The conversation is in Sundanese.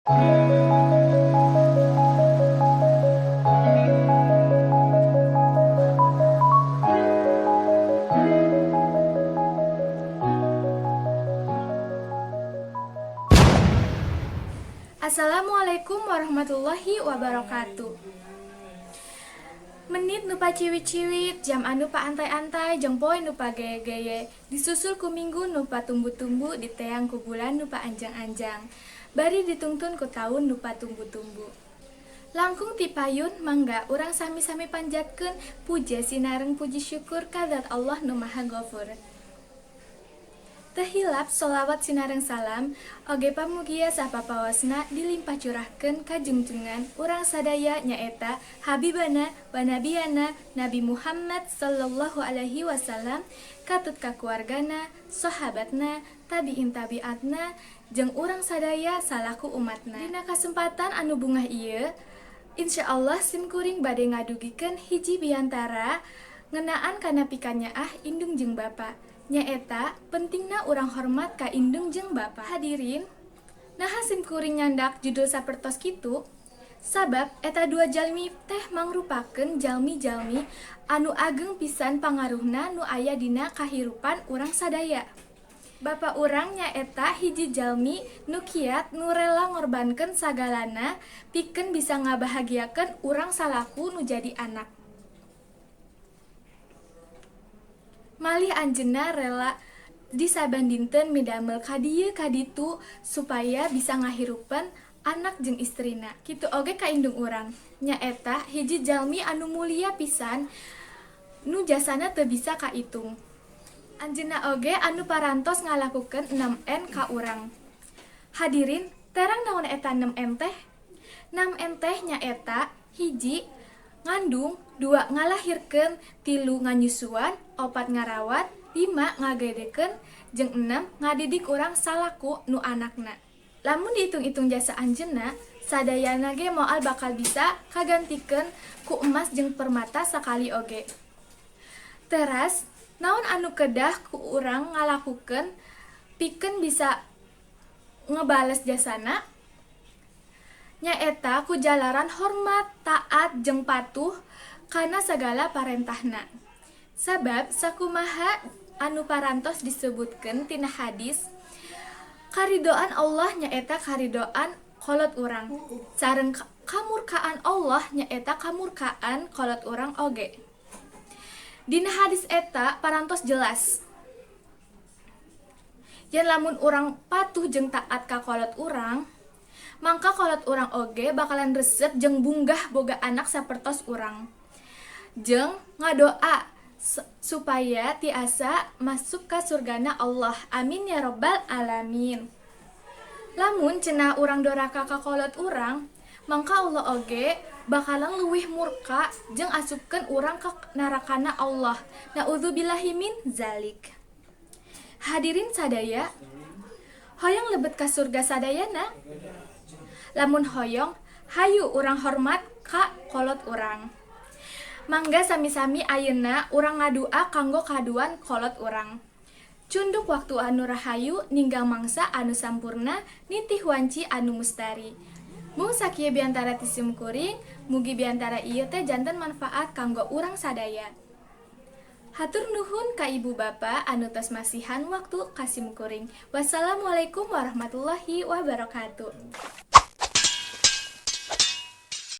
Assalamualaikum warahmatullahi wabarakatuh. Menit nupa ciwit-ciwit, jam anu pa antai-antai, jeung poe nupa geye-geye, disusul ku minggu nupa tumbu-tumbu, diteang ku bulan nupa anjang-anjang, bari ditungtun ku taun nupa tumbu-tumbu. Langkung ti payun mangga urang sami-sami panjatkeun puja sinareng puji syukur ka Zat Allah nu Maha Ghafur. Teu hilap sholawat sinareng salam oge pamugia sapapawasna dilimpah curahkeun ka junjungan urang sadaya nyaeta habibana wa nabiyana Nabi Muhammad sallallahu alaihi wasallam, katut ka keluargana, sahabatna, tabiin tabiatna, jeung urang sadaya salaku umatna. Dina kasempatan anu bungah ieu, insyaallah simkuring bade ngadugikeun hiji biantara ngeunaan kana pikanyaah indung jeung bapa. Nyaeta pentingna urang hormat ka indung jeung bapa. Hadirin, naha simkuring nyandak judul sapertos kitu? Sabab eta dua jalmi teh mangrupakeun jalmi-jalmi anu ageng pisan pangaruhna nu aya dina kahirupan urang sadaya. Bapa urang nyaeta hiji jalmi nu kiat nu rela ngorbankeun sagalana pikeun bisa ngabahagiakeun urang salaku nu jadi anak. Malih anjeunna rela disaban dinten midamel ka dieu ka ditu supaya bisa ngahirupan anak jeung istrina. Kitu oge ka indung urang, nyaeta hiji jalmi anu mulia pisan nu jasana teu bisa kaitung. Anjeunna oge anu parantos ngalakukeun 6N ka urang. Hadirin, terang naon eta 6N teh? 6N teh nyaeta hiji ngandung, 2 ngalahirkeun, 3 nganyusuan, 4 ngarawat, 5 ngagedekeun, jeung 6 ngadidik urang salaku nu anakna. Lamun dihitung-hitung jasa anjeunna, sadayana ge moal bakal bisa kagantikeun ku emas jeung permata sakali oge. Teras, naon anu kedah ku urang ngalakukeun pikeun bisa ngebales jasana? Nyaeta ku jalaran hormat, taat, jeung patuh kana sagala parentahna. Sabab sakumaha anu parantos disebutkeun tina hadis, karidoan Allah nyaeta karidoan kolot urang, sareng kamurkaan Allah nyaeta kamurkaan kolot urang oge. Dina hadis eta parantos jelas yen lamun urang patuh jeung taat ka kolot urang, mangka kolot urang oge bakalan resep jeung bunggah boga anak sapertos urang. Jeung ngadoa supaya tiasa masuk ka surgana Allah. Amin ya rabbal alamin. Lamun cenah urang doraka ka kolot urang, mangka Allah oge bakalan leuwih murka jeung asupkeun urang ka narakana Allah. Naudzubillahi min zalik. Hadirin sadaya, hoyong lebet ka surga sadayana? Lamun hoyong, hayu urang hormat ka kolot urang. Mangga sami-sami ayeuna urang ngadua kanggo kaduan kolot urang. Cunduk waktu anu rahayu ninggal mangsa anu sampurna nitih wanci anu mustari. Mung sakieu biantara ti simkuring, mugi biantara ieu teh janten manfaat kanggo urang sadaya. Hatur nuhun ka ibu bapa anu tos masihan waktu ka simkuring. Wassalamualaikum warahmatullahi wabarakatuh.